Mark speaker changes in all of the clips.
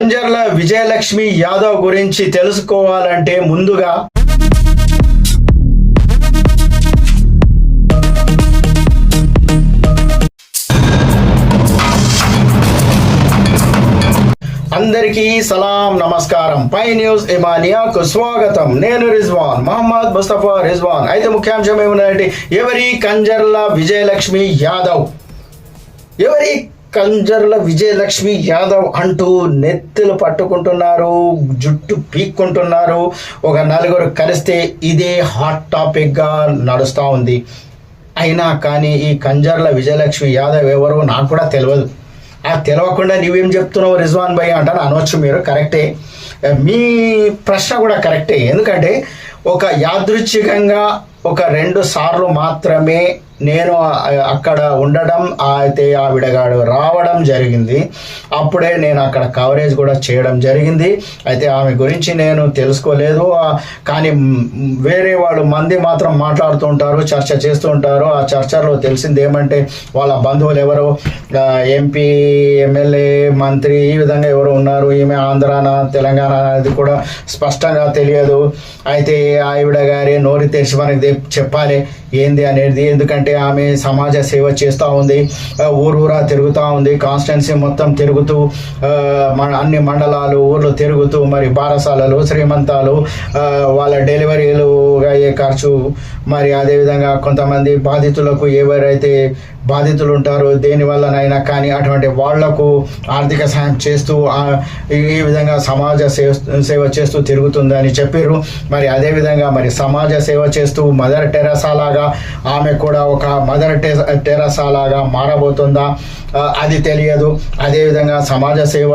Speaker 1: కంజర్ల విజయలక్ష్మి యాదవ్ గురించి తెలుసుకోవాలంటే ముందుగా అందరికీ సలాం నమస్కారం. పై న్యూస్ ఇమానియాకు స్వాగతం. నేను రిజ్వాన్ మహమ్మద్ ముస్తఫా రిజ్వాన్. అయితే ముఖ్యాంశం ఏమున్నాయంటే, ఎవరి కంజర్ల విజయలక్ష్మి యాదవ్, ఎవరి కంజర్ల విజయలక్ష్మి యాదవ్ అంటూ నెత్తులు పట్టుకుంటున్నారు, జుట్టు పీక్కుంటున్నారు. ఒక నలుగురు కలిస్తే ఇదే హాట్ టాపిక్గా నడుస్తూ ఉంది. అయినా కానీ ఈ కంజర్ల విజయలక్ష్మి యాదవ్ ఎవరు నాకు కూడా తెలియదు. తెలియకుండా నువ్వేం చెప్తున్నావు రిజ్వాన్ భయ్ అంటాను అనవచ్చు మీరు. కరెక్టే, మీ ప్రశ్న కూడా కరెక్టే. ఎందుకంటే ఒక యాదృచ్ఛికంగా ఒక 2 సార్లు మాత్రమే నేను అక్కడ ఉండడం, అయితే ఆవిడగాడు రావడం జరిగింది. అప్పుడే నేను అక్కడ కవరేజ్ కూడా చేయడం జరిగింది. అయితే ఆమె గురించి నేను తెలుసుకోలేదు. కానీ వేరే వాళ్ళు మంది మాత్రం మాట్లాడుతూ ఉంటారు, చర్చ చేస్తూ ఉంటారు. ఆ చర్చలో తెలిసింది ఏమంటే, వాళ్ళ బంధువులు ఎవరు, ఎంపీ, ఎమ్మెల్యే, మంత్రి, ఈ విధంగా ఎవరు ఉన్నారు. ఈమె ఆంధ్రాన తెలంగాణ అనేది కూడా స్పష్టంగా తెలియదు. అయితే ఆవిడ గారి నోరు తెరిచి మనకి చెప్పాలి ఏంది అనేది. ఎందుకంటే ఆమె సమాజ సేవ చేస్తూ ఉంది, ఊరూరా తిరుగుతూ ఉంది, కాన్స్టిట్యున్సీ మొత్తం తిరుగుతూ, అన్ని మండలాలు ఊర్లు తిరుగుతూ, మరి బారసాలలు, శ్రీమంతాలు, వాళ్ళ డెలివరీలు అయ్యే ఖర్చు, మరి అదేవిధంగా కొంతమంది బాధితులకు ఎవరైతే బాధితులు ఉంటారో దేనివల్లనైనా కానీ అటువంటి వాళ్లకు ఆర్థిక సహాయం చేస్తూ ఈ విధంగా సమాజ సేవ చేస్తూ తిరుగుతుందని చెప్పారు. మరి అదేవిధంగా మరి సమాజ సేవ చేస్తూ మదర్ టెరెసా లాగా ఆమె కూడా ఒక మదర్ టెరెసా లాగా మారబోతుందా అది తెలియదు. అదేవిధంగా సమాజ సేవ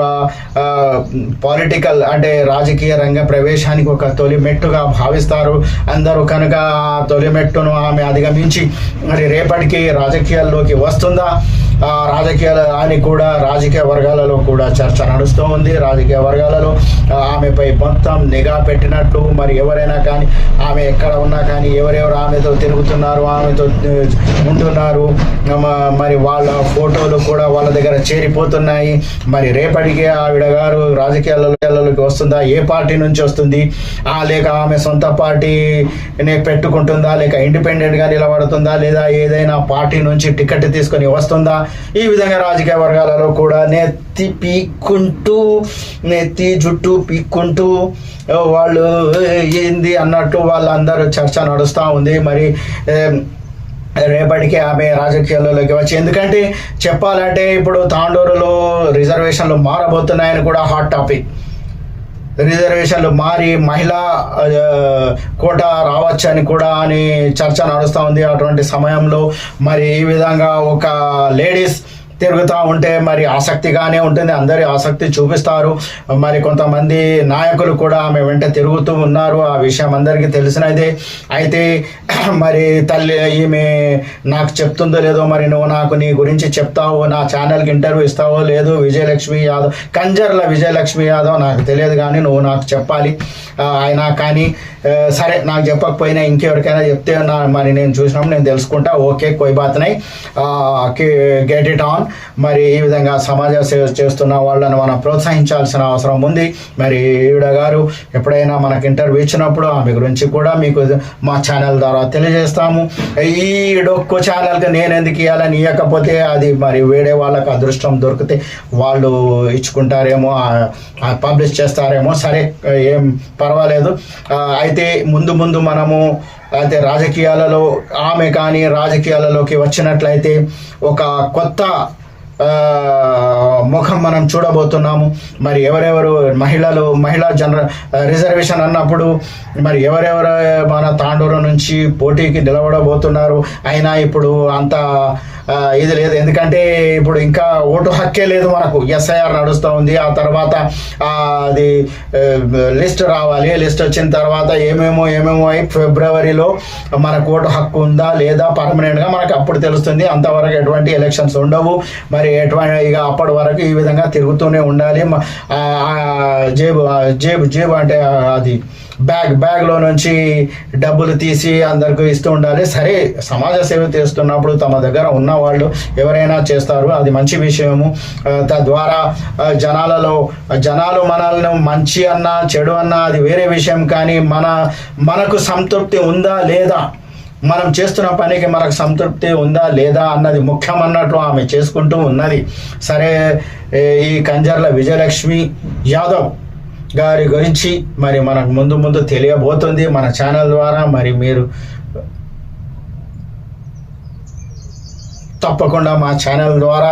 Speaker 1: పొలిటికల్ అంటే రాజకీయ రంగ ప్రవేశానికి ఒక తొలి మెట్టుగా భావిస్తారు అందరూ. కనుక ఆ తొలి మెట్టును ఆమె అధిగమించి మరి రేపటికి రాజకీయాల్లోకి వస్తుందా, రాజకీయాల అని కూడా రాజకీయ వర్గాలలో కూడా చర్చ నడుస్తూ ఉంది. రాజకీయ వర్గాలలో ఆమెపై మొత్తం నిఘా పెట్టినట్టు, మరి ఎవరైనా కానీ ఆమె ఎక్కడ ఉన్నా కానీ ఎవరెవరు ఆమెతో తిరుగుతున్నారు, ఆమెతో ఉంటున్నారు, మరి వాళ్ళ ఫోటోలు కూడా వాళ్ళ దగ్గర చేరిపోతున్నాయి. మరి రేపటికే ఆవిడ గారు రాజకీయాలలోకి వస్తుందా, ఏ పార్టీ నుంచి వస్తుంది, లేక ఆమె సొంత పార్టీని పెట్టుకుంటుందా, లేక ఇండిపెండెంట్గా నిలబడుతుందా, లేదా ఏదైనా పార్టీ నుంచి టికెట్ తీసుకొని వస్తుందా, ఈ విధంగా రాజకీయ వర్గాలలో కూడా నెత్తి జుట్టు పీక్కుంటూ వాళ్ళు ఏంది అన్నట్టు వాళ్ళందరూ చర్చ నడుస్తూ ఉంది. మరి రేపటికి ఆమె రాజకీయాల్లోకి వచ్చి, ఎందుకంటే చెప్పాలంటే ఇప్పుడు తాండూరులో రిజర్వేషన్లు మారబోతున్నాయని కూడా హాట్ టాపిక్. రిజర్వేషన్లు మారి మహిళా కోట రావచ్చని కూడా అని చర్చ నడుస్తూ ఉంది. అటువంటి సమయంలో మరి ఈ విధంగా ఒక లేడీస్ తిరుగుతూ ఉంటే మరి ఆసక్తిగానే ఉంటుంది, అందరి ఆసక్తి చూపిస్తారు. మరి కొంతమంది నాయకులు కూడా ఆమె వెంట తిరుగుతూ ఉన్నారు, ఆ విషయం అందరికీ తెలిసినదే. అయితే మరి తల్లి ఈమె నాకు చెప్తుందో లేదో, మరి నువ్వు నాకు నీ గురించి చెప్తావు, నా ఛానల్కి ఇంటర్వ్యూ ఇస్తావో లేదో, విజయలక్ష్మి యాదవ్, కంజర్ల విజయలక్ష్మి యాదవ్ నాకు తెలియదు కానీ నువ్వు నాకు చెప్పాలి. అయినా కానీ సరే, నాకు చెప్పకపోయినా ఇంకెవరికైనా చెప్తే మరి నేను చూసినప్పుడు నేను తెలుసుకుంటా. ఓకే, కోయి బాత్ నై, గెట్ ఇట్ ఆన్. మరి ఈ విధంగా సమాజ సేవ చేస్తున్న వాళ్ళని మనం ప్రోత్సహించాల్సిన అవసరం ఉంది. మరి ఈవిడ గారు ఎప్పుడైనా మనకు ఇంటర్వ్యూ ఇచ్చినప్పుడు ఆమె గురించి కూడా మీకు మా ఛానల్ ద్వారా తెలియజేస్తాము. ఈ డొక్కు ఛానల్కి నేను ఎందుకు ఇవ్వాలని, ఇవ్వకపోతే అది మరి వేరే వాళ్ళకి అదృష్టం దొరికితే వాళ్ళు ఇచ్చుకుంటారేమో, పబ్లిష్ చేస్తారేమో. సరే, ఏం పర్వాలేదు. అయితే ముందు మనము అయితే రాజకీయాలలో ఆమె కానీ రాజకీయాలలోకి వచ్చినట్లయితే ఒక కొత్త ముఖం మనం చూడబోతున్నాము. మరి ఎవరెవరు మహిళా రిజర్వేషన్ అన్నప్పుడు మరి ఎవరెవరు మన తాండూరు నుంచి పోటీకి నిలబడబోతున్నారు. అయినా ఇప్పుడు అంత ఇది లేదు, ఎందుకంటే ఇప్పుడు ఇంకా ఓటు హక్కే లేదు మనకు. ఎస్ఐఆర్ నడుస్తూ ఉంది, ఆ తర్వాత అది లిస్ట్ రావాలి. లిస్ట్ వచ్చిన తర్వాత ఏమేమో అయి ఫిబ్రవరిలో మనకు ఓటు హక్కు ఉందా లేదా పర్మనెంట్గా మనకు అప్పుడు తెలుస్తుంది. అంతవరకు ఎటువంటి ఎలక్షన్స్ ఉండవు. మరి ఇక అప్పటి వరకు ఈ విధంగా తిరుగుతూనే ఉండాలి. జేబు అంటే అది బ్యాగ్లో నుంచి డబ్బులు తీసి అందరికీ ఇస్తూ ఉండాలి. సరే, సమాజ సేవ చేస్తున్నప్పుడు తమ దగ్గర ఉన్న వాళ్ళు ఎవరైనా చేస్తారు, అది మంచి విషయము. తద్వారా జనాలు మనల్ని మంచి అన్నా చెడు అన్నా అది వేరే విషయం, కానీ మనకు సంతృప్తి ఉందా లేదా, మనం చేస్తున్న పనికి మనకు సంతృప్తి ఉందా లేదా అన్నది ముఖ్యం అన్నట్లు ఆమె చేసుకుంటూ ఉన్నది. సరే, ఈ కంజర్ల విజయలక్ష్మి యాదవ్ గారి గురించి మరి మనకు ముందు తెలియబోతుంది మన ఛానల్ ద్వారా. మరి మీరు తప్పకుండా మా ఛానల్ ద్వారా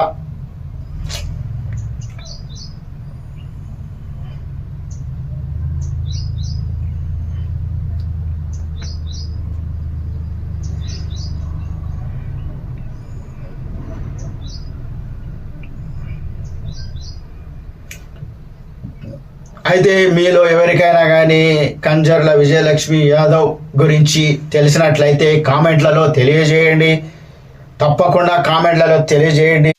Speaker 1: అయితే మీలో ఎవరికైనా కానీ కంజర్ల విజయలక్ష్మి యాదవ్ గురించి తెలిసినట్లయితే కామెంట్లలో తెలియజేయండి. తప్పకుండా కామెంట్లలో తెలియజేయండి.